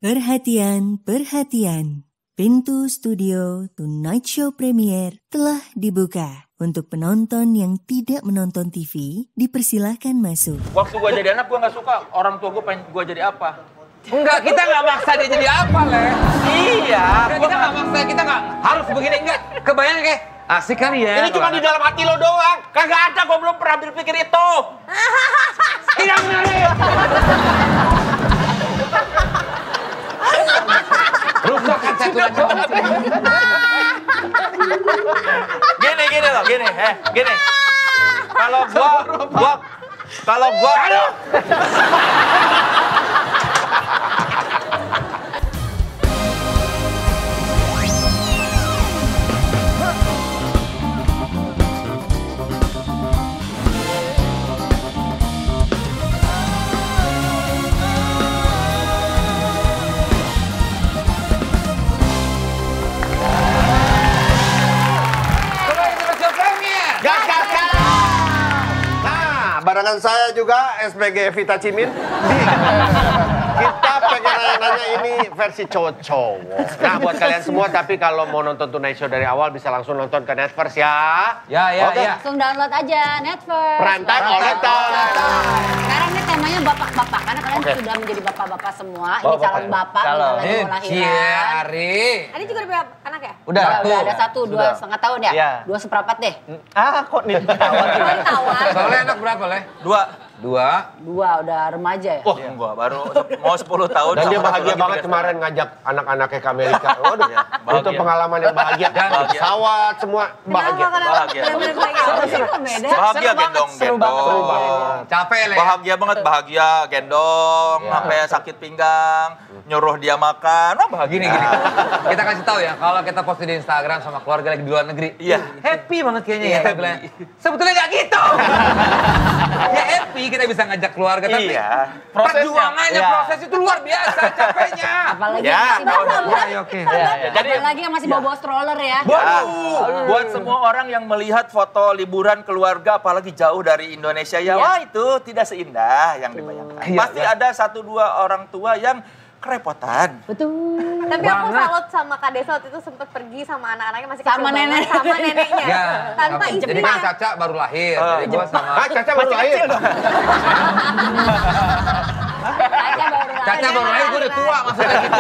Perhatian, perhatian. Pintu studio Tonight Show Premiere telah dibuka. Untuk penonton yang tidak menonton TV, dipersilahkan masuk. Waktu gue jadi anak, gue gak suka orang tua gue pengen gue jadi apa. Enggak, kita nggak maksa dia jadi apa, Le. Iya. Kita nggak maksa, kita nggak harus begini. Enggak, kebayang kayak asik kan ya. Ini cuma di dalam hati lo doang. Kagak ada, gue belum pernah berpikir itu. Tidak menarik. Rusak kan saya tulang cowok. Gini. Kalau gua, aduh. Barengan saya juga SPG Vita Cimin. Kita pengen nanya ini versi cowok-cowok. Nah buat kalian semua, tapi kalau mau nonton Tonight Show dari awal bisa langsung nonton ke Netverse ya. Ya. Langsung download aja Netverse. Prime time oleh Sekarang ini temanya bapak-bapak, karena kalian sudah menjadi bapak-bapak semua. Ini calon bapak, calon. lagi mau lahiran. Ari. Ini juga udah punya anak ya? Udah ada satu, 2,5 tahun ya? Iya. 2,4 deh. Kok nih ketahuan. Ditawar. Soalnya anak berapa, Le? 2. 2 udah remaja ya? Wah, enggak, baru mau 10 tahun. Dan dia sama bahagia lagi banget 3 kemarin ngajak anak-anaknya ke Amerika. Waduh, bahagia. itu pengalaman yang bahagia. Dan Bahagia. pesawat semua bahagia. Bahagia. Kok beda? Bahagia gendong. Capek, Le. Bahagia gendong, sampai sakit pinggang, nyuruh dia makan, bahagia. Gini. Kita kasih tahu ya, kalau kita post di Instagram sama keluarga lagi di luar negeri. Iya. Happy banget kayaknya ya. Sebetulnya nggak gitu. Ya happy, kita bisa ngajak keluarga. Tapi Iya. perjuangannya, proses itu luar biasa capeknya. Apalagi Ya, yang masih bawa. Oke. Jadi Apalagi yang masih bawa stroller ya. buat semua orang yang melihat foto liburan keluarga, apalagi jauh dari Indonesia ya, wah itu tidak seindah yang dibayangkan. Pasti ada 1-2 orang tua yang kerepotan. Betul. Tapi aku salut sama Kak Desa waktu itu sempet pergi sama anak-anaknya masih Sama kecil banget, nenek. sama neneknya. Ya, Tanpa jadi izin. kan Caca baru lahir. Jadi gua sama Caca baru lahir. Caca baru lahir, gue udah tua maksudnya gitu.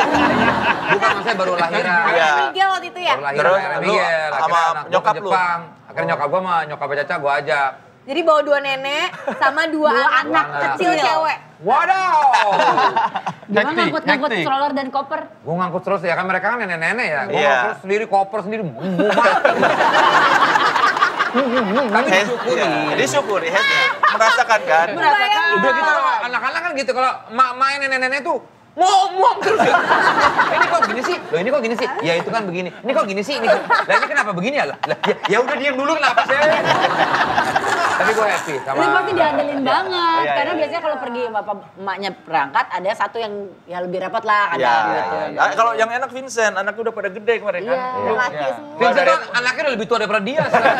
Bukan maksudnya baru lahiran. Iya. Miguel waktu itu ya. Baru lahiran Terus akhirnya lu Miguel, sama akhirnya anak gua nyokap ke lu? Jepang. Akhirnya nyokap gue sama nyokapnya Caca gue ajak. Jadi bawa 2 nenek sama 2 anak kecil cewek. Waduh. Gimana ngangkut-ngangkut stroller dan koper? Gue ngangkut terus ya kan mereka kan nenek-nenek ya. Gue Iya. ngangkut sendiri, koper sendiri. Tapi Disyukuri, merasakan kan? udah gitu kalau anak-anak kan gitu kalau main nenek-nenek tuh ngomong terus ya. Ini kok gini sih? Loh ini kok gini sih? Ya itu kan begini. Ini kok gini sih? Ini kenapa begini ya? Lah ya udah diam dulu kenapa sih? Tapi gue happy sama. Ini pasti diandelin banget. Iya, Karena iya. biasanya kalau pergi bapak emaknya berangkat, ada satu yang ya lebih repot lah kadang gitu. Kalau yang enak Vincent, anaknya udah pada gede kemarin kan? Iya. Udah laki semua. Vincent tuh anaknya udah lebih tua daripada dia sekarang.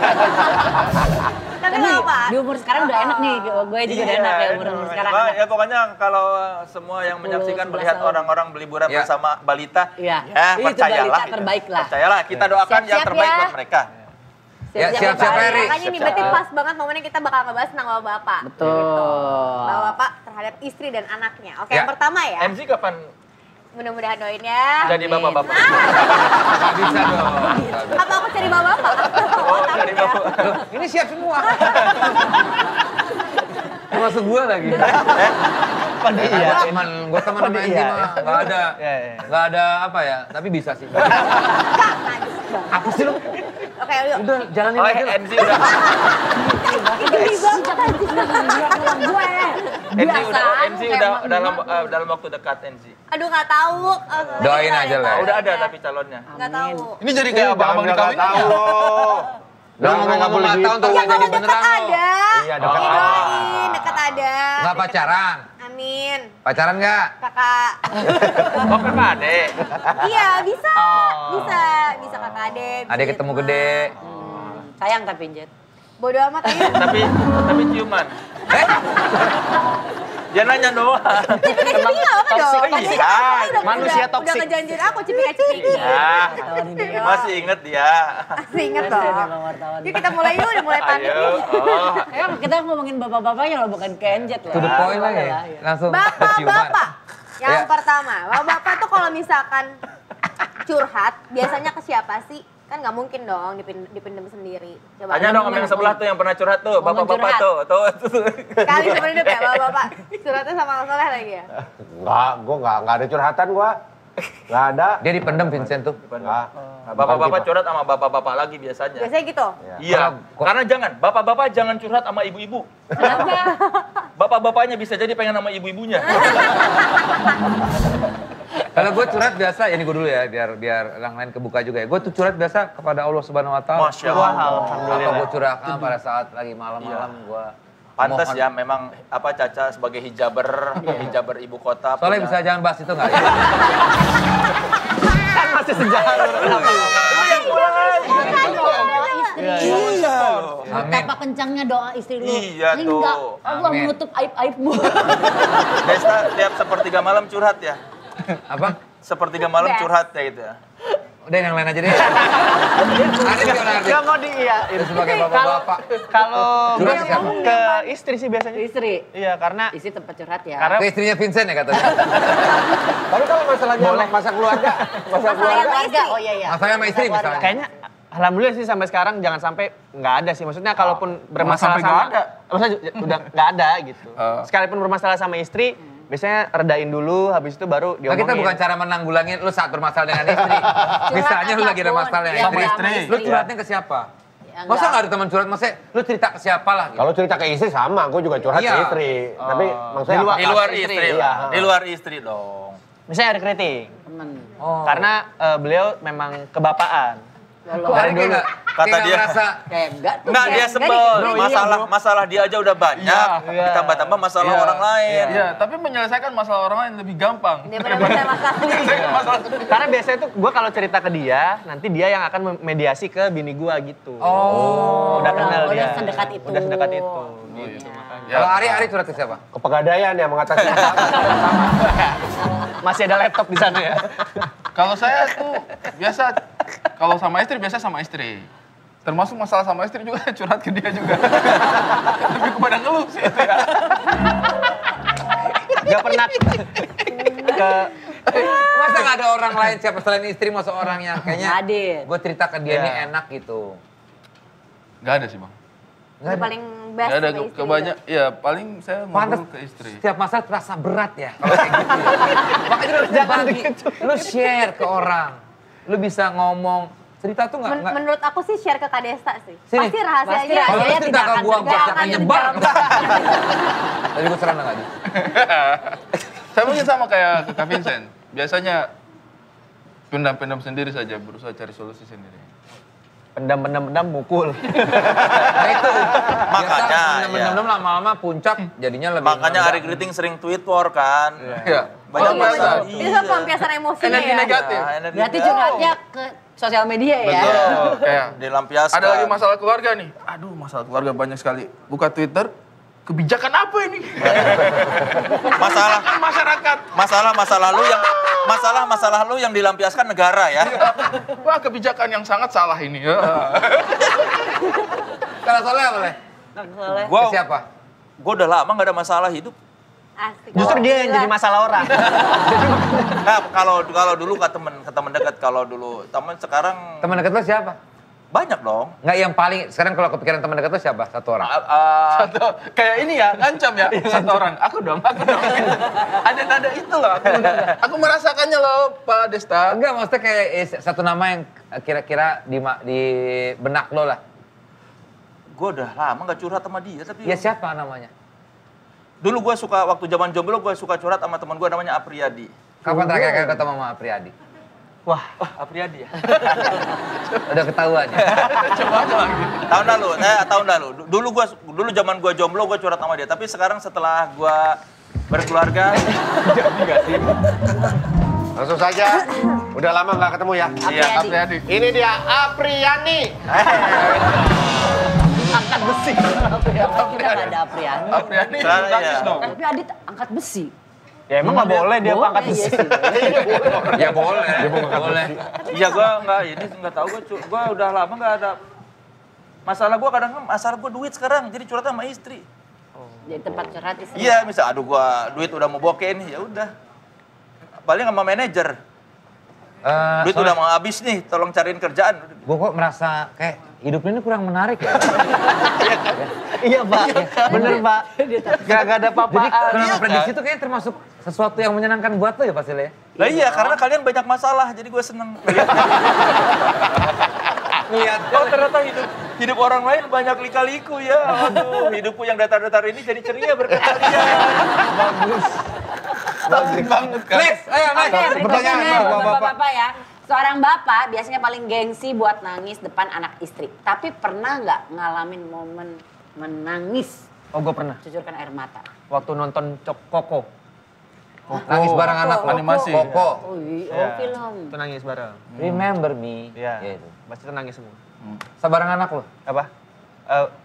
Tapi nggak apa. Di umur sekarang udah enak nih, gue juga udah enak ya umur sekarang. Ya pokoknya kalau semua yang menyaksikan 10, melihat 11 tahun. orang-orang berliburan Ya. bersama balita, Iya. ya Itu percayalah. balita terbaik lah. Percayalah, kita doakan yang Siap-siap terbaik ya. buat mereka. Ya, siap-siap, Pak. Eri. Makanya nih berarti pas banget momennya kita bakal ngebahas tentang bapak-bapak. Betul. Bapak-bapak terhadap istri dan anaknya. Oke, Ya. yang pertama ya. MC kapan Mudah-mudahan doain ya. jadi bapak-bapak? Nggak bisa dong. Apa aku cari bapak-bapak? Oh, jadi bapak. Loh, ini siap semua. Masuk gua lagi. Iya. Gue teman sama Enzi mah nggak ada, Iya. nggak ada apa ya. Tapi bisa sih. Apa sih lu? Oke, yuk. Udah jalanin Oh, aja lah. MC udah. MC udah dalam waktu dekat MC. Aduh, nggak tahu. Doain aja lah. Udah ada tapi calonnya. Nggak tahu. Ini jadi kayak abang-abang Nggak dikawinin tahu ya? loh. Lo ngomong-ngomong boleh 5 tahun gitu. tuh Ya nggak kalau jadi deket beneran lo. ada. Iya, deket Doain, deket ada. Nggak pacaran? Amin. Pacaran nggak? Kakak. Oh, kakak adek. Iya, bisa. Bisa kakak adek. bisa Adek ketemu teman. gede. Sayang tapi Jet. Bodo amat aja. Tapi ciuman. Dia nanya doang. Cipika-cipiki nggak apa dong. Iya. Manusia Udah toksik. ngejanjiin aku cipika-cipiki. Ya, masih inget dia. Masih inget dong. Yuk kita mulai yuk, udah mulai panik Ayo. nih. Kita ngomongin bapak-bapaknya loh, bukan kenjet loh. To the point lah ya. Langsung ciuman. Bapak-bapak. Yang Ya. pertama, bapak-bapak tuh kalau misalkan curhat, biasanya ke siapa sih? Kan nggak mungkin dong dipendem sendiri. Coba. Tanya dong sama yang sebelah tuh yang pernah curhat tuh. Ngomong Bapak-bapak curhat. tuh. Kali seumur hidup ya bapak-bapak. Curhatnya sama Kang Soleh lagi ya? Enggak, gue enggak ada curhatan gua. Enggak ada. Dia dipendem Vincent tuh. Enggak. Nah, bapak-bapak curhat sama bapak-bapak lagi biasanya. Biasanya gitu? Iya, karena jangan, bapak-bapak jangan curhat sama ibu-ibu. Kenapa? Bapak-bapaknya bisa jadi pengen sama ibu-ibunya. Kalau gue curhat biasa, ini gue dulu ya, biar orang lain kebuka juga ya. Gue tuh curhat biasa kepada Allah Subhanahu Wa Taala. Masya Allah. Apa gue curahkan pada saat lagi malam-malam gue. Pantes ya, memang apa Caca sebagai hijaber ibu kota. Soalnya punya- bisa jangan bahas itu nggak ya? Kan masih sejarah. Doa istri. Iya. Amin. Betapa kencangnya doa istri lu. Iya Sehingga tuh. Allah Amin. menutup aib-aibmu. Desta tiap sepertiga malam curhat ya. Apa? Sepertiga malam curhat ya gitu ya. Udah yang lain aja deh. Arif gimana Arif? Gak mau diiyain. Itu sebagai bapak-bapak. Kalau Curhat ke siapa? ke istri sih biasanya. Istri. Iya, karena Istri tempat curhat ya. Karena- Ke istrinya Vincent ya katanya. Tapi kalau masalahnya masa keluarga, Masalah yang Keluarga, istri. oh iya iya. Masalahnya sama istri misalnya. kayaknya alhamdulillah sih sampai sekarang jangan sampai nggak ada sih. Maksudnya kalaupun bermasalah sampai nggak sama maksudnya udah nggak ada gitu. Sekalipun bermasalah sama istri, biasanya redain dulu, habis itu baru Nah, diomongin. kita bukan cara menanggulangi lu saat bermasalah dengan istri. Misalnya lu lagi ada apapun. masalah dengan Iya, istri. sama Lu istri. curhatnya ke siapa? Ya, Masa enggak. nggak ada teman curhat? Masa lu cerita ke siapa lah? Gitu. kalau cerita ke istri sama, gue juga curhat Iya. ke istri. Tapi maksudnya Di luar- Di luar istri, istri iya. lah. Di luar istri dong. Misalnya Ari Kriting. Temen. Oh. Karena beliau memang kebapaan. Kok Ari kayak nggak? Kata Kayak nggak dia. merasa Kayak enggak tuh. Enggak, dia Kayak sebel. enggak nih. Masalah dia aja udah banyak. Ditambah-tambah masalah orang lain. Iya, tapi menyelesaikan masalah orang lain lebih gampang. Daripada masalah masalah sendiri. Karena biasanya tuh gue kalau cerita ke dia, nanti dia yang akan mediasi ke bini gue gitu. Oh. Udah kenal udah dia. sedekat itu. Udah sedekat itu. Gitu makanya. Kalau Ari curhat ke siapa? ke Pegadaian yang mengatasi. Masih ada laptop di sana ya. Kalau saya tuh biasa, kalau sama istri biasa sama istri. Termasuk masalah sama istri juga curhat ke dia juga. Lebih kepada ngeluh sih itu ya. Gak pernah ke Masa nggak ada orang lain siapa selain istri, masa orang yang kayaknya Hadir. gue cerita ke dia Iya. ini enak gitu. Gak ada sih bang. Yang paling best Gak ada, sama istri kebanyak, ya paling saya Pantes ngobrol ke istri. setiap masalah terasa berat ya. Kalau kayak gitu ya. Makanya lu harus berbagi. Lu share ke orang. Lu bisa ngomong. Cerita tuh nggak? Menurut aku sih share ke Kak Desta sih. Sini. Pasti rahasianya. Pasti Kalau lu rahasianya cerita ke gua, tidak gua akan akan nyebar. terjawab. Tadi gue serang nggak di? Saya mungkin sama kayak ke Kak Vincent. Biasanya pendam-pendam sendiri saja, berusaha cari solusi sendiri. pendam mukul. Nah itu. Makanya, Bener-bener lama-lama puncak jadinya lebih. Makanya Ari Kriting sering tweet war kan. Iya. Banyak masalah. Itu kan pelampiasan emosinya Energi ya. negatif. Berarti curhatnya ke sosial media ya. Betul. Kayak Dilampiaskan. ada lagi masalah keluarga nih. Aduh, masalah keluarga banyak sekali. Buka Twitter, kebijakan apa ini? Masalah Masyarakat. masalah lu yang dilampiaskan negara ya. Wah, kebijakan yang sangat salah ini. Kalau Soleh boleh. Gua Ke siapa? gua udah lama gak ada masalah hidup. Asik. Justru dia yang jadi masalah orang. Nah, kalau dulu ke teman dekat, kalau dulu teman sekarang Teman dekat lo siapa? banyak dong. Nggak yang paling, sekarang kalau kepikiran teman dekat lo siapa? Satu orang? Satu, kayak ini ya, ngancam ya. Satu orang, aku dong. Ada nada itu loh. Aku merasakannya loh, Pak Desta. Enggak, maksudnya kayak satu nama yang kira-kira di benak lo lah. Gue udah lama gak curhat sama dia, tapi Ya siapa namanya? dulu gue suka, waktu zaman jomblo gue suka curhat sama teman gue namanya Apriyadi. Kapan terakhir kali ketemu sama Apriyadi? Wah, Apriyadi ya? Udah ketahuan ya? Tahun lalu. Dulu zaman gue jomblo gue curhat sama dia, tapi sekarang setelah gue berkeluarga, Langsung saja. Udah lama nggak ketemu ya. iya, Apriyadi. Ini dia Apriyani. Angkat besi. Kita nggak ada Apriani. Apriani Salah, nangis ya. dong. Tapi Adit angkat besi. Ya emang nggak boleh dia Boleh, angkat iya besi. sih. Ya boleh. Boleh. Iya gue nggak tahu gue udah lama nggak ada masalah. Gue kadang masalah gue duit sekarang jadi curhat sama istri. Jadi tempat curhat istri. Iya misal aduh gue duit udah mau bokeh nih ya udah paling sama manajer duit udah mau habis nih tolong cariin kerjaan. Gue kok merasa kayak hidup ini kurang menarik ya. Iya Pak, bener Pak. Gak ada Jadi apa-apaan. kalau prediksi itu kayaknya termasuk sesuatu yang menyenangkan buat lo ya Pak Sile? Lah iya karena kalian banyak masalah jadi gue seneng. Ngeliat Oh ternyata hidup orang lain banyak lika-liku ya. Aduh hidupku yang datar-datar ini jadi ceria berkat kalian. Bagus banget kan. Next, ayo Oke, next. berikutnya buat bapak-bapak ya. Seorang bapak biasanya paling gengsi buat nangis depan anak istri. Tapi pernah nggak ngalamin momen menangis? Oh gue pernah. Cucurkan air mata. Waktu nonton Koko. Nangis bareng anak lo. Animasi. Koko. Oh, iya, Iya. film. Itu nangis bareng. Remember me. Iya. Ya itu. Pasti itu nangis semua. Sebarang anak lo. Apa?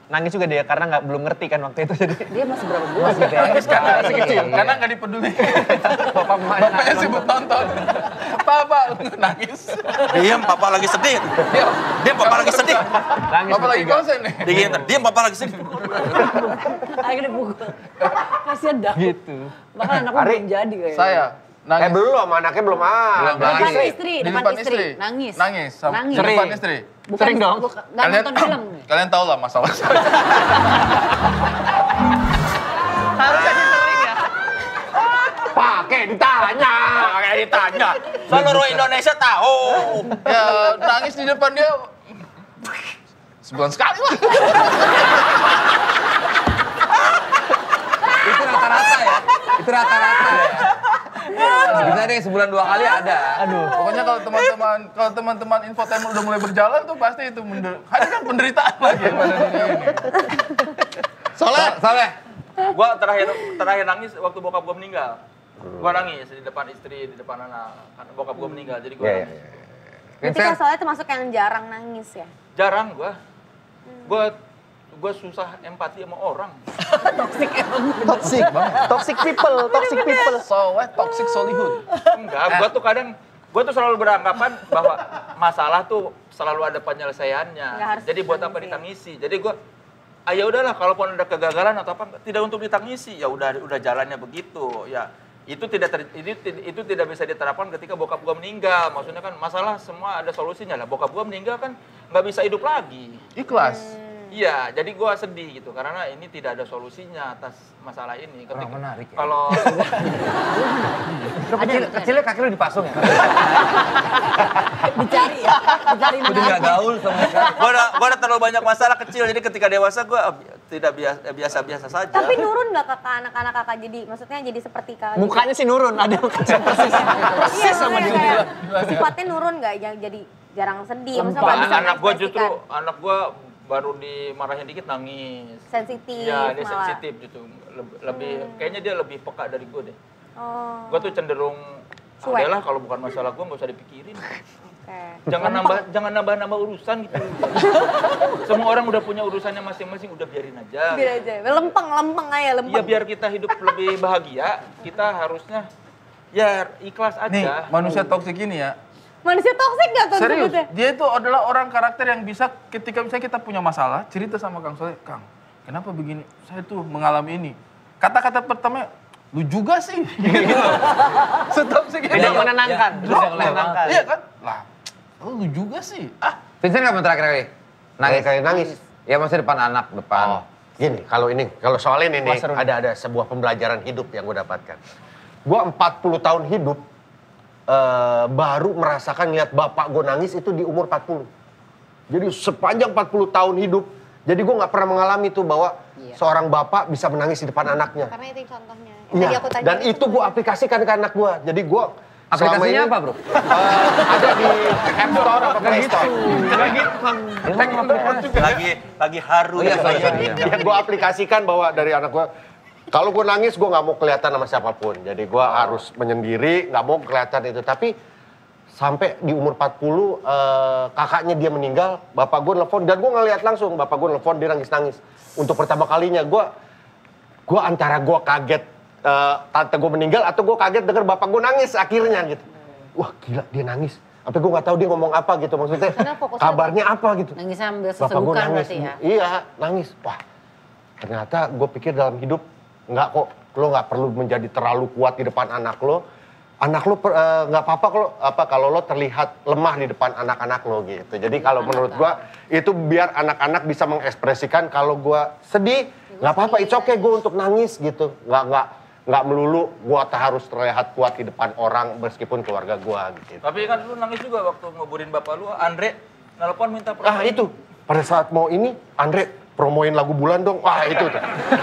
Nangis juga dia karena belum ngerti kan waktu itu jadi. Dia masih berapa bulan? Nangis karena masih kecil, karena nggak dipeduli. Bapaknya sibuk nonton. Papa nangis. Diam papa lagi sedih. Diam papa lagi sedih. Nangis Papa lagi bertiga. konsen nih. Diam papa lagi sedih. Akhirnya pukul. Kasian dah. Gitu. Bahkan anakku Ari, belum jadi kayaknya. Saya nangis. Belum, anaknya belum Depan nangis. istri, Di depan depan istri. istri. Nangis. Nangis. Nangis. Di depan istri. Bukan, Sering dong. Nggak nonton film. Kalian tahu lah masalah saya. Harusnya sih sering ya. Pakai ditanya. Kayak ditanya. Seluruh Indonesia tahu. Ya nangis di depan dia. Sebulan sekali lah. Itu rata-rata ya. Itu rata-rata ya. Bisa deh sebulan 2 kali ada. Aduh. Pokoknya kalau teman-teman infotainment udah mulai berjalan tuh pasti itu ada kan penderitaan lagi pada dunia ini. Soleh. Gue terakhir nangis waktu bokap gue meninggal. Gue nangis di depan istri, di depan anak. Karena bokap gue meninggal, jadi gue nangis. Berarti Kak Soleh termasuk yang jarang nangis ya? Jarang gue. Gue susah empati sama orang. Toxic people. Toxic solihun. Enggak, gue tuh selalu beranggapan bahwa masalah tuh selalu ada penyelesaiannya. Nggak harus Jadi buat apa ditangisi. ditangisi? Jadi gue, ya udahlah, kalaupun ada kegagalan atau apa, tidak untuk ditangisi. Ya udah jalannya begitu. Ya itu tidak bisa diterapkan ketika bokap gue meninggal. Maksudnya kan masalah semua ada solusinya lah. Bokap gue meninggal kan nggak bisa hidup lagi. Ikhlas. Iya, jadi gue sedih gitu karena ini tidak ada solusinya atas masalah ini. Ketika menarik ya. kalau Kecilnya kaki lu dipasung ya? Dicari ya. Dicari Udah gak gaul sama sekali. gue udah terlalu banyak masalah kecil, jadi ketika dewasa gue tidak biasa-biasa saja. Tapi nurun nggak kakak anak-anak kakak jadi, maksudnya jadi seperti kakak? Mukanya sih nurun, ada yang kecil persis. Iya, sama dia. Sifatnya nurun nggak? Jadi jarang sedih. Maksudnya nggak bisa anak gue justru, mengekspresikan. anak gue baru dimarahin dikit nangis. Sensitif Iya, dia malah. sensitif gitu. Lebih, kayaknya dia lebih peka dari gue deh. Oh, Gue tuh cenderung, Cuek. adalah kalau bukan masalah gue nggak usah dipikirin. oke. Jangan nambah urusan gitu. Semua orang udah punya urusannya masing-masing, udah biarin aja. Biar aja, lempeng aja, lempeng. Iya, biar kita hidup lebih bahagia, kita harusnya ya ikhlas aja. Nih, manusia toksik ini ya. Manusia toksik nggak tuh Serius, sebetulnya? dia itu adalah orang karakter yang bisa ketika misalnya kita punya masalah, cerita sama Kang Soleh, Kang, kenapa begini? Saya tuh mengalami ini. Kata-kata pertama, lu juga sih. Gitu. Setoksik ini. Tidak menenangkan. Tidak menenangkan. Iya kan? Lah, lu juga sih. Vincent kapan terakhir kali? Nangis? Kayak nangis. Ya maksudnya depan anak, depan. Oh, gini, kalau soal ini nih, Wah, seru. ada sebuah pembelajaran hidup yang gue dapatkan. Gue 40 tahun hidup, baru merasakan lihat bapak gue nangis itu di umur 40. Jadi sepanjang 40 tahun hidup, jadi gue nggak pernah mengalami tuh bahwa seorang bapak bisa menangis di depan anaknya. Karena itu contohnya. Iya, dan itu gue aplikasikan ke anak gue. Jadi gue Aplikasinya apa, bro? ada di App Store atau Play Store. Lagi haru. Oh iya, sorry. Yang gue aplikasikan bahwa dari anak gue, kalau gue nangis gue nggak mau kelihatan sama siapapun. Jadi gue harus menyendiri, nggak mau kelihatan itu. Tapi sampai di umur 40 kakaknya dia meninggal, bapak gue nelfon dan gue ngeliat langsung bapak gue nelfon dia nangis-nangis. Untuk pertama kalinya gue antara gue kaget tante gue meninggal atau gue kaget denger bapak gue nangis akhirnya gitu. Wah gila dia nangis. Sampai gue nggak tahu dia ngomong apa gitu maksudnya. Kabarnya apa gitu. Nangis sambil Bapak gue sesegukan nangis. berarti ya? Iya nangis. Wah ternyata gue pikir dalam hidup nggak kok. Lo nggak perlu menjadi terlalu kuat di depan anak lo. Anak lo nggak apa-apa kalau lo terlihat lemah di depan anak-anak lo gitu. Jadi kalau menurut gue itu biar anak-anak bisa mengekspresikan kalau gue sedih nggak apa-apa, it's okay gue untuk nangis gitu. Nggak melulu gue harus terlihat kuat di depan orang meskipun keluarga gue gitu. Tapi kan lu nangis juga waktu nguburin bapak lu, Andre nelpon minta promo. Itu pada saat mau ini Andre promoin lagu bulan dong. Wah itu tuh.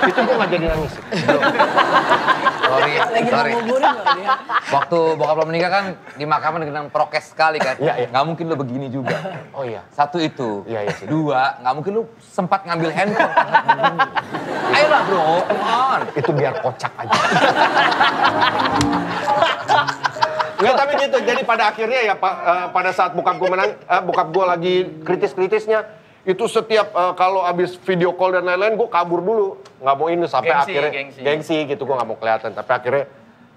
Itu gue gak jadi nangis. Sorry. Waktu bokap lo meninggal kan di makaman dengan prokes sekali kan. Iya. Nggak mungkin lo begini juga. Oh iya. Satu itu. Iya sih. Dua, nggak mungkin lo sempat ngambil handphone. Ayolah bro, come on. Itu biar kocak aja. Enggak tapi gitu. Jadi pada akhirnya ya pada saat bokap gue lagi kritis-kritisnya. Itu setiap kalau abis video call dan lain-lain gue kabur dulu. Nggak mau ini sampai akhirnya gengsi gitu gue nggak mau kelihatan. Tapi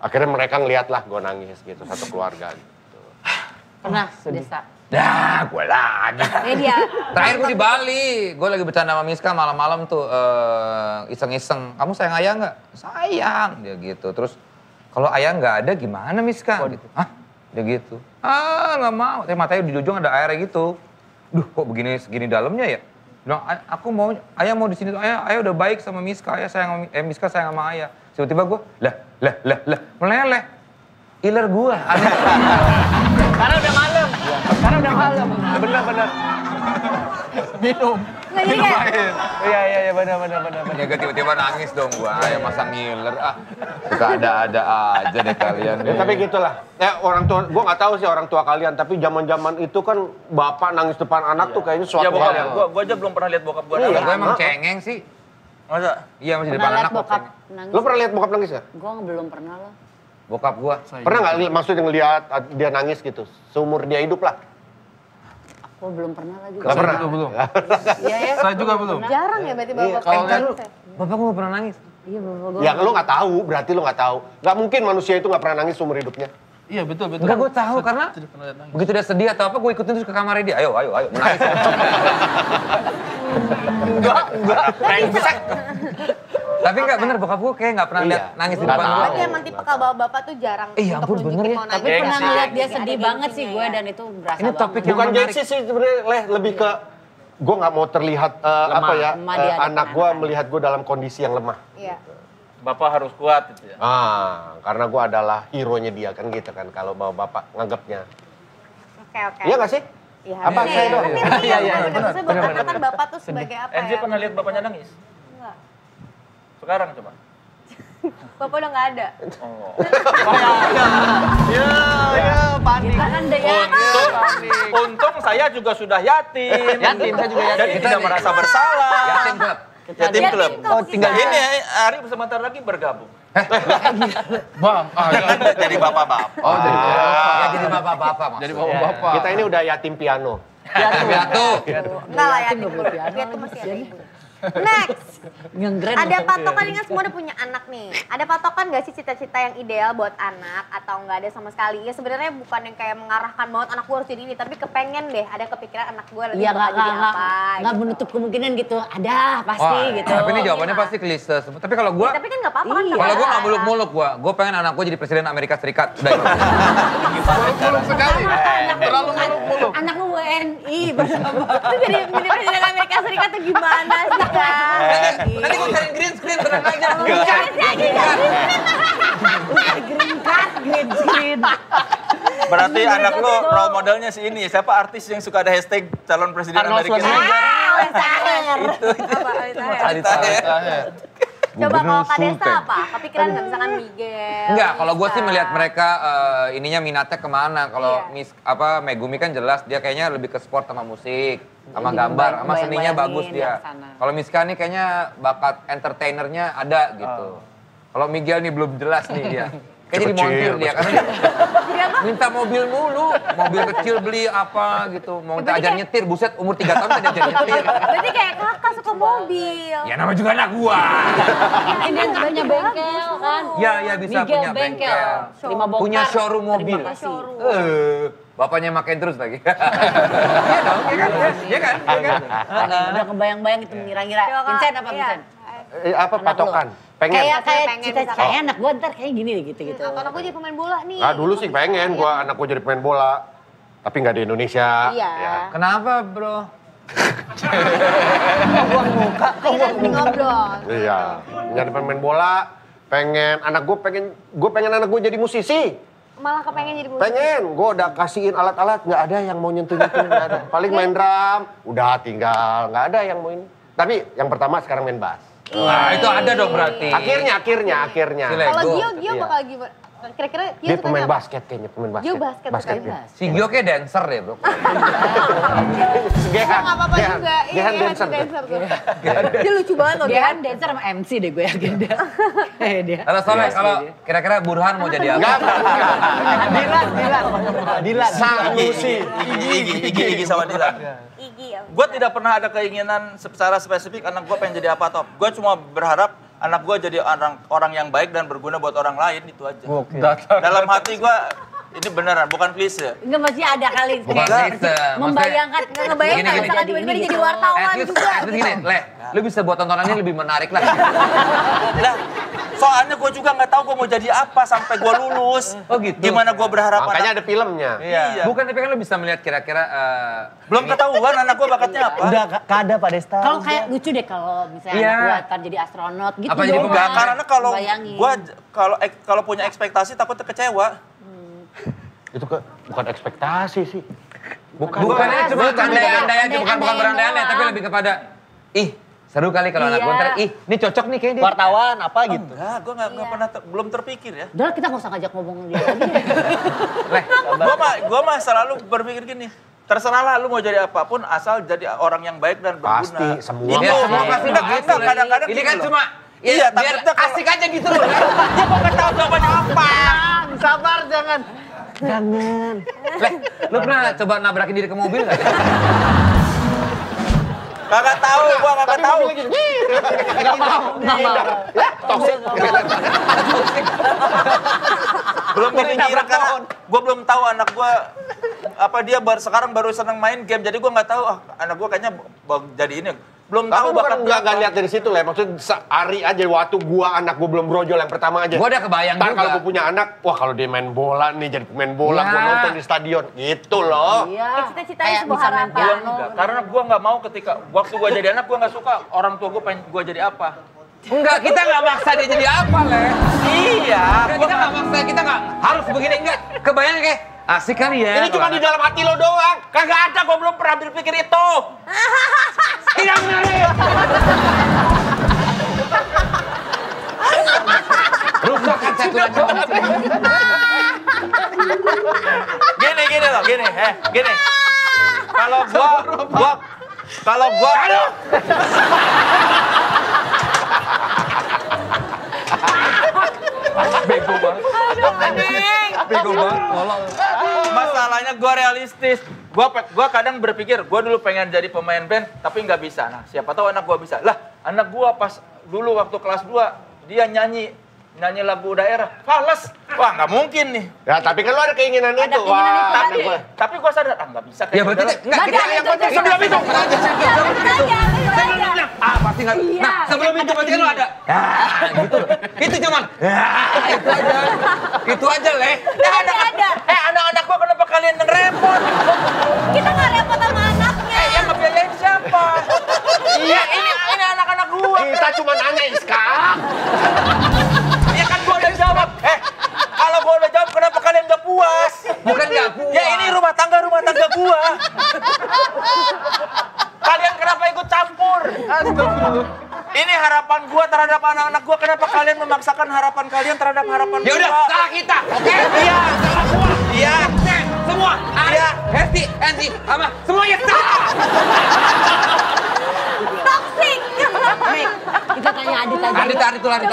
akhirnya mereka ngeliat lah gue nangis gitu satu keluarga gitu. Pernah Desa? Dah, gue lagi. Dia. Terakhir gue di Bali, gue lagi bercanda sama Miska malam-malam tuh iseng-iseng. Kamu sayang ayah nggak? Sayang, dia gitu. Terus kalau ayah nggak ada gimana Miska? Gitu. Hah? Dia gitu. Nggak mau. Tapi matanya di ujung ada airnya gitu. Duh, kok begini segini dalamnya ya? Bilang, aku mau, ayah mau di sini tuh, ayah udah baik sama Miska, Miska sayang sama ayah. Tiba-tiba gue, lah, meleleh. Iler gue, aneh. Karena udah malam. Bener. Minum. Minum air. Iya, benar. Ya tiba-tiba nangis dong gue, ayah masa ngiler. Suka ada aja deh kalian. Ya, tapi gitulah. Ya orang tua, gue nggak tahu sih orang tua kalian, tapi zaman itu kan bapak nangis depan anak tuh kayaknya suatu hal yang... Gue aja belum pernah lihat bokap gue Iya, nangis. gue emang cengeng sih. Masa? Iya, masih Pernah depan liat anak kok bokap cengeng. nangis? Lo pernah lihat bokap nangis gak? Gue belum pernah loh. Bokap gue. Pernah nggak maksudnya ngelihat dia nangis gitu? Seumur dia hidup lah. Aku belum pernah lagi. Gak pernah? Belum. Iya ya. Saya juga belum. Jarang ya berarti bapak kalau nangis ya? Bapak gue gak pernah nangis. Iya bapak gue. Ya lo nggak tahu, berarti lo nggak tahu. Nggak mungkin manusia itu nggak pernah nangis seumur hidupnya. Iya betul. Enggak, gue tahu karena Tidak pernah lihat nangis. begitu dia sedih atau apa, gue ikutin terus ke kamarnya dia. Ayo, menangis. Enggak. Tapi enggak bener, bokap gue kayak enggak pernah lihat nangis di depan gue. Berarti emang tipe bapak tuh jarang Iya, untuk ampun, bener nunjukin ya. mau Tapi nangis. pernah Ada ngeliat dia gengsinya sedih banget sih gue ya. dan itu berasa Ini topik banget. yang Bukan menarik. gengsi sih sebenarnya, lebih ke gue nggak mau terlihat lemah di hadapan anak gue anak-anak. melihat gue dalam kondisi yang lemah. Iya. Bapak harus kuat gitu ya. Karena gue adalah hero-nya dia kan gitu kan kalau bawa bapak nganggapnya. Oke. Iya nggak sih? Iya. Apa harusnya saya ya. doang? Iya. Maksudnya berkata bapak tuh sebagai apa NJ ya? pernah lihat bapaknya nangis? Enggak. Sekarang coba. Bapak udah nggak ada. Oh. Panik. Kita kan udah ya. Untung saya juga sudah yatim. Yatim, saya juga yatim. Jadi tidak merasa bersalah. Yatim klub. Yatim klub. Oh, Tinggal ini Ari sebentar lagi bergabung. Bang, Jadi bapak-bapak. Oh, jadi Ya jadi bapak-bapak maksudnya. Jadi bapak-bapak. Kita ini udah yatim piano. Piatu. Enggak lah ya, dia tuh masih ada ibu. Next, Ngengren. ada patokan ini kan semua udah punya anak nih. Ada patokan gak sih cita-cita yang ideal buat anak atau nggak ada sama sekali? Ya sebenarnya bukan yang kayak mengarahkan banget anak gue harus jadi ini, tapi kepengen deh ada kepikiran anak gue nanti Iya bakal jadi apa. nggak gitu. menutup kemungkinan gitu. Ada pasti gitu. Tapi ini jawabannya pasti klise semua. Tapi kalau gue, Ya, tapi kan nggak apa-apa kan. Iya. kalau gue nggak nggak muluk-muluk gue pengen anak gue jadi presiden Amerika Serikat. Udah itu. muluk sekali. Terlalu muluk-muluk. Anak lu WNI bersama. Itu jadi presiden Amerika Serikat tuh gimana sih kan? Nanti gue cariin green screen tenang aja. Green screen. Berarti anak lo role modelnya si ini. Siapa artis yang suka ada hashtag calon presiden Arnold Amerika? Coba kalau Kak Desa apa? Kepikiran nggak misalkan Miguel? Enggak, kalau gue sih Nisa. melihat mereka ininya minatnya kemana. Kalau Iya. Megumi kan jelas dia kayaknya lebih ke sport sama musik, sama Jadi gambar, sama bayang- seninya bayangin bagus dia. ke sana. Kalau Miska nih kayaknya bakat entertainernya ada gitu. Kalau Miguel nih belum jelas nih dia. Kayak jadi Kecil, montir dia, karena dia minta mobil mulu. Mobil kecil beli apa gitu. Mau minta ajar nyetir, buset umur 3 tahun tadi ajar nyetir. Berarti kayak kakak suka mobil. Ya nama juga anak gua. Ini yang punya bengkel kan? Ya bisa Miguel punya bengkel. Terima bongkar. Punya showroom mobil. Terima kasih. Bapaknya makin terus lagi. Iya dong, iya kan? Udah kebayang-bayang itu mengira-ngira. Vincent apa Vincent? Apa patokan? Pengen. Kayak cita-cita anak gue ntar kayak gini gitu. Anak gue jadi pemain bola nih. Nah dulu sih pengen gua anak gua jadi pemain bola. Tapi nggak di Indonesia. Iya. Ya. Kenapa bro? Kita mesti ngobrol. Iya. Jadi pemain bola. Pengen anak gua jadi musisi. Malah kepengen jadi musisi. Pengen. Gua udah kasihin alat-alat, nggak ada yang mau nyentuh, nggak ada. Paling main drum, udah tinggal, nggak ada yang mau ini. Tapi yang pertama sekarang main bass. Wah itu ada dong berarti. Akhirnya. Si Kalau Lego. Gio bakal gimana? Kira-kira Gio Dia sukanya pemain apa? basket kayaknya, pemain basket. Gio basket Basketnya. Si Gio kayak dancer deh bro. Nggak apa-apa juga. Gehan Iya, dancer. dancer tuh. Dia lucu banget loh, Dia Gehan. kan dancer sama MC deh gue yakin dia. Dia. Kalau Soleh, kalau kira-kira Burhan mau jadi apa? Dilan. Igi sama Dilan. Igi ya. Gue tidak pernah ada keinginan secara spesifik anak gue pengen jadi apa top. Gue cuma berharap anak gue jadi orang yang baik dan berguna buat orang lain, itu aja. Dalam hati gue, ini beneran, bukan klise. Enggak masih ada kali. Bukan klise. Membayangkan. Ngebayang Gini, nggak gini. misalkan tiba-tiba dia jadi wartawan At least gini, Le, lu bisa buat tontonannya lebih menarik lah. Nah, soalnya gue juga nggak tahu gue mau jadi apa sampai gue lulus. Oh gitu. Gimana gue berharap Makanya ada filmnya. Iya. Bukan, tapi kan lu bisa melihat kira-kira... Belum ketahuan anak gue bakatnya apa. Udah kada Pak Desta. Kalau kayak lucu deh kalau misalnya Iya. anak gue ntar jadi astronot gitu. Apa jadi doang. pemain? Karena kalau Bayangin. gue kalau punya ekspektasi takutnya kecewa. Itu bukan ekspektasi sih. Bukan ini cuma andai-andai aja, bukan berandai-andai, tapi lebih kepada... Ih, seru kali kalau anak gue ntar, ih, ini cocok nih kayaknya dia. Wartawan apa gitu. Enggak, gue nggak pernah belum terpikir ya. Udah kita nggak usah ngajak ngomong dia lagi deh. Le, Gue mah selalu berpikir gini. Terserah lah lu mau jadi apapun asal jadi orang yang baik dan berguna. Pasti, semua. Itu ya semua pasti enggak, begitu. enggak, kadang-kadang Ini gitu kan loh. cuma... Iya, biar takutnya kalau- asik aja gitu loh. Dia kok nggak tahu jawabannya apa. Sabar jangan. Le, lu pernah coba nabrakin diri ke mobil nggak? Kagak tahu, gua kagak tahu. Nggak mau. Belum kepikiran karena gua belum tahu anak gua apa dia sekarang baru seneng main game. Jadi gua nggak tahu anak gua kayaknya jadi ini. Belum Tapi tahu bukan bakat nggak lihat dari situ lah. Maksud sehari aja waktu anak gua belum brojol yang pertama aja. Gua udah kebayang Ntar juga. kalau gua punya anak, wah kalau dia main bola nih jadi pemain bola, Ya. gua nonton di stadion. Gitu loh. Iya. Cita-citanya Kayak sebuah bisa main harapan. piano. Enggak, karena gua nggak mau ketika waktu gua jadi anak gua nggak suka orang tua gua pengen gua jadi apa. Enggak, kita nggak maksa dia jadi apa, Le. Iya, Kita nggak maksa, kita nggak harus begini. Enggak, kebayang kayak asik kali ya. Ini cuma di dalam hati lo doang. kagak ada, gua belum pernah berpikir itu. Tidak menarik. Rusak kan saya tulang Gini loh, gini. Kalau gua bego banget. Bego banget, tolong. masalahnya gua realistis. Gua kadang berpikir, gua dulu pengen jadi pemain band tapi nggak bisa. Nah, siapa tahu anak gua bisa. Lah, anak gua pas dulu waktu kelas 2 dia nyanyi lagu daerah, fales. Wah, nggak mungkin nih. Ya tapi kan lo ada keinginan itu. keinginan itu, Wah. Tapi gua sadar, nggak bisa. Ya berarti enggak kita yang penting sebelum itu. Pasti enggak. Nah, sebelum itu berarti kan lo ada. Gitu. Itu cuman. Itu aja, Le. Ada. Anak-anak gua kenapa kalian yang repot? Kita nggak repot sama anaknya. Yang ngebiayain siapa? Iya, ini anak-anak gua. Kita cuma nanya Iska. Ya kan gua udah jawab. Kalau gua udah jawab, kenapa kalian nggak puas? Bukan enggak puas. Ya ini rumah tangga gua. Kalian kenapa ikut campur? Ini harapan gua terhadap anak-anak gua. Kenapa kalian memaksakan harapan kalian terhadap harapan Ya gua? udah, salah kita. Oke? Iya, salah gua. Iya. Semua. Iya. Hesti, Enti, sama semuanya salah. Toxic. Kita tanya Adit aja. Adit, Coba Ari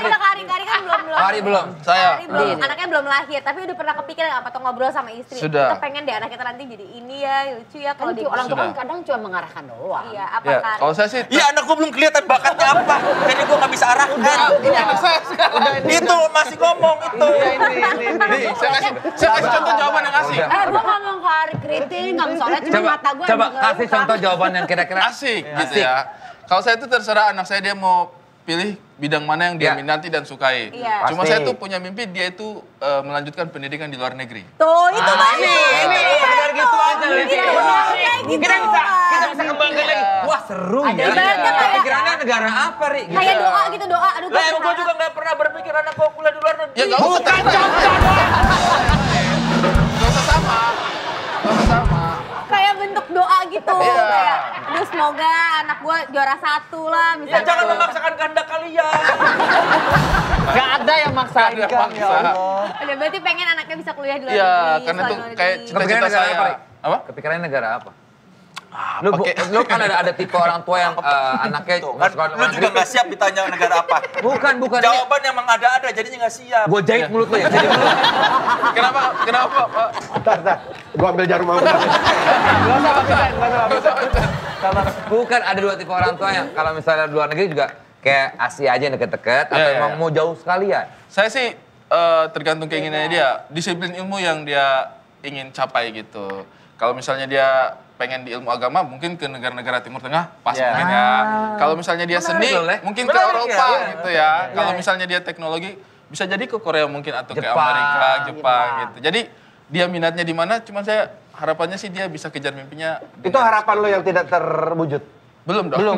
ke Ari kan Hari belum. Saya Hari belum, anaknya belum lahir, tapi udah pernah kepikiran apa tuh ngobrol sama istri. Sudah. Kita pengen deh anak kita nanti jadi ini ya, lucu ya Kalau kalau di orang tua kan Sudah. kadang cuma mengarahkan doang. Iya, apa ya, kan? kalau saya sih Iya, anak gue belum kelihatan bakatnya apa. Jadi gue nggak bisa arahkan. ini anak saya sekarang. Itu masih ngomong itu. Nih, saya kasih contoh jawaban yang asik. Gue ngomong ke Ari Kriting, nggak soalnya cuma mata gue. Coba kasih contoh jawaban yang kira-kira Asik gitu ya. Kalau saya itu terserah anak saya dia mau pilih bidang mana yang dia Ya. minati dan sukai. Iya. Cuma Pasti. saya tuh punya mimpi dia itu melanjutkan pendidikan di luar negeri. Tuh, itu banget. ini sekedar gitu aja. Kayak gitu. Kita bisa kembangkan lagi. Wah seru ya. ibaratnya kayak- Pikirannya negara apa, Ri? Gitu. Kayak doa gitu, doa. Aduh, Lah, gue juga nggak pernah berpikir anak gue kuliah di luar negeri. Ya nggak usah. Nggak usah sama. Nggak usah sama. kayak bentuk doa gitu. Iya. Kayak, aduh semoga anak gue juara 1 lah Ya misalnya. jangan memaksakan kehendak kalian. Gak ada yang maksain Nggak ada Kang, ya maksa. Allah. Udah berarti pengen anaknya bisa kuliah di luar Iya, negeri. karena itu sekolah di kayak luar negeri. cita-cita Kepikiran negara apa, Ri? saya. Apa? Kepikirannya negara apa? Lu kan ada tipe orang tua yang anaknya Tuh, kan, lu juga nggak siap ditanya negara apa. Bukan. Jawaban yang mengada-ada, jadinya nggak siap. Gue jahit mulut lo ya. Jadi mulut. Kenapa, Pak? Bentar. Gua ambil jarum aku. Bukan, ada dua tipe orang tua yang kalau misalnya di luar negeri juga kayak Asia aja yang deket-deket atau Iya, emang iya. mau jauh sekali ya? Saya sih tergantung keinginannya dia, disiplin ilmu yang dia ingin capai gitu. Kalau misalnya dia pengen di ilmu agama, mungkin ke negara-negara Timur Tengah, pas Yeah. mungkin ya. Kalau misalnya dia Menarik seni, loh, Le. mungkin ke Menarik, Eropa ya. gitu ya. Kalau misalnya dia teknologi, bisa jadi ke Korea mungkin atau ke Jepang, Amerika, Jepang gitu. Jadi dia minatnya di mana, cuma saya harapannya sih dia bisa kejar mimpinya. Itu harapan lo yang tidak terwujud. Belum dong. Belum.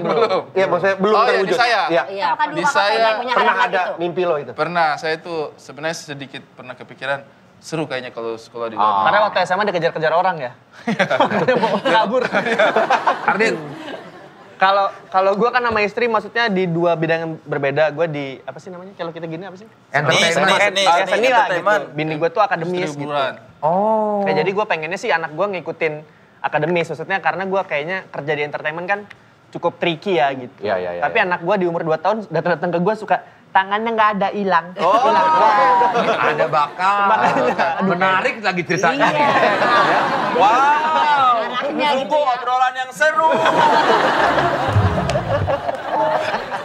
Iya, maksudnya belum Oh, iya, terwujud. di saya. Iya. Iya, Apakah dulu Di kakak saya pengen punya Pernah anak ada gitu? mimpi lo itu? Pernah, saya tuh sebenarnya sedikit pernah kepikiran seru kayaknya kalau sekolah di luar negeri. Karena waktu SMA dikejar-kejar orang ya. Mau kabur. Ardit, Kalau gue kan sama istri maksudnya di dua bidang yang berbeda. Gue di apa sih namanya? Kalau kita gini apa sih? entertainment. Seni lah entertainment. gitu. Bini gue tuh akademis Industri gitu. hiburan. Oh. Kayak jadi gue pengennya sih anak gue ngikutin akademis. Maksudnya karena gue kayaknya kerja di entertainment kan cukup tricky ya gitu. Iya, iya, iya, Tapi iya. anak gue di umur 2 tahun datang-datang ke gue suka tangannya nggak ada hilang. Ada bakal. Menarik lagi ceritanya. Wow, Arahnya gitu sungguh ya. obrolan yang seru.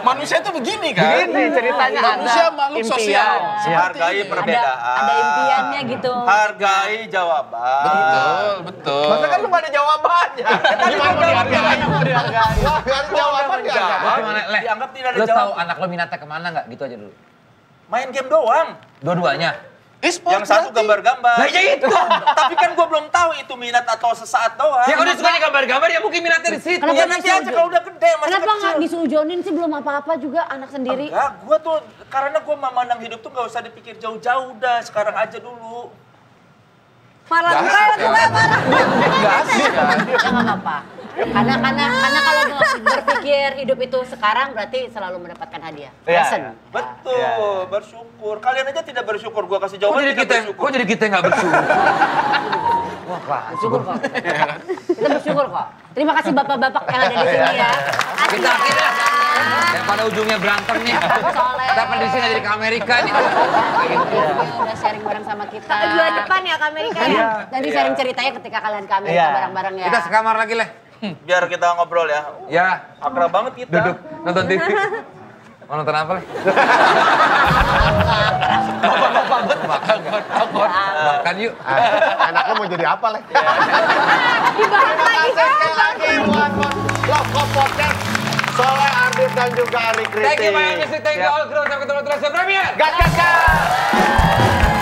Manusia itu begini kan? Begini ceritanya Manusia ada makhluk impian. sosial. Iya. Hargai perbedaan. Ada impiannya gitu. Hargai jawaban. Betul. Masa kan lu gak ada jawabannya? Gimana mau dihargai? Gak ada jawabannya. Lu gimana, Le? Dianggap tidak ada Lu tahu jawaban. anak lo minatnya kemana nggak? Gitu aja dulu. Main game doang. Dua-duanya. E-sport Yang satu berarti. gambar-gambar. Lah, ya itu. Tapi kan gue belum tahu itu minat atau sesaat doang. Ya kalau dia sukanya gambar-gambar ya mungkin minatnya di situ. Ya nanti aja kalau udah gede, masih Kenapa nggak kecil. disujonin sih belum apa-apa juga anak sendiri? Enggak, gue tuh karena gue memandang hidup tuh nggak usah dipikir jauh-jauh, udah sekarang aja dulu. Marah gue, marah. Nggak asik kan? Ya nggak apa-apa. Karena kalau berpikir hidup itu sekarang berarti selalu mendapatkan hadiah. Iya, Lesson. iya. Betul, bersyukur. Kalian aja tidak bersyukur, gue kasih Kok jawaban jadi tidak kita bersyukur. kok jadi kita yang nggak bersyukur? Bersyukur kok. Kita bersyukur kok. Terima kasih bapak-bapak yang ada di sini ya. Kita akhirnya yang pada ujungnya berantem nih. Soalnya Kita pada di sini dari ke Amerika nih. udah sharing bareng sama kita. Bulan depan ya ke Amerika ya. Iya. Nanti sharing ceritanya ketika kalian ke Amerika Iya. bareng-bareng ya. Kita sekamar lagi, Le. Biar kita ngobrol ya. Ya, Akrab banget kita. duduk nonton TV. Mau nonton apa, Le? Makan yuk. Anak lo mau jadi apa, Le? Dibahas lagi. Sekali lagi buat Love Cop Podcast. Soleh Ardit dan juga Ari Kriting. Thank you, my MC. Thank you all crew. Sampai ketemu terus di Premier. Gas, gas, gas!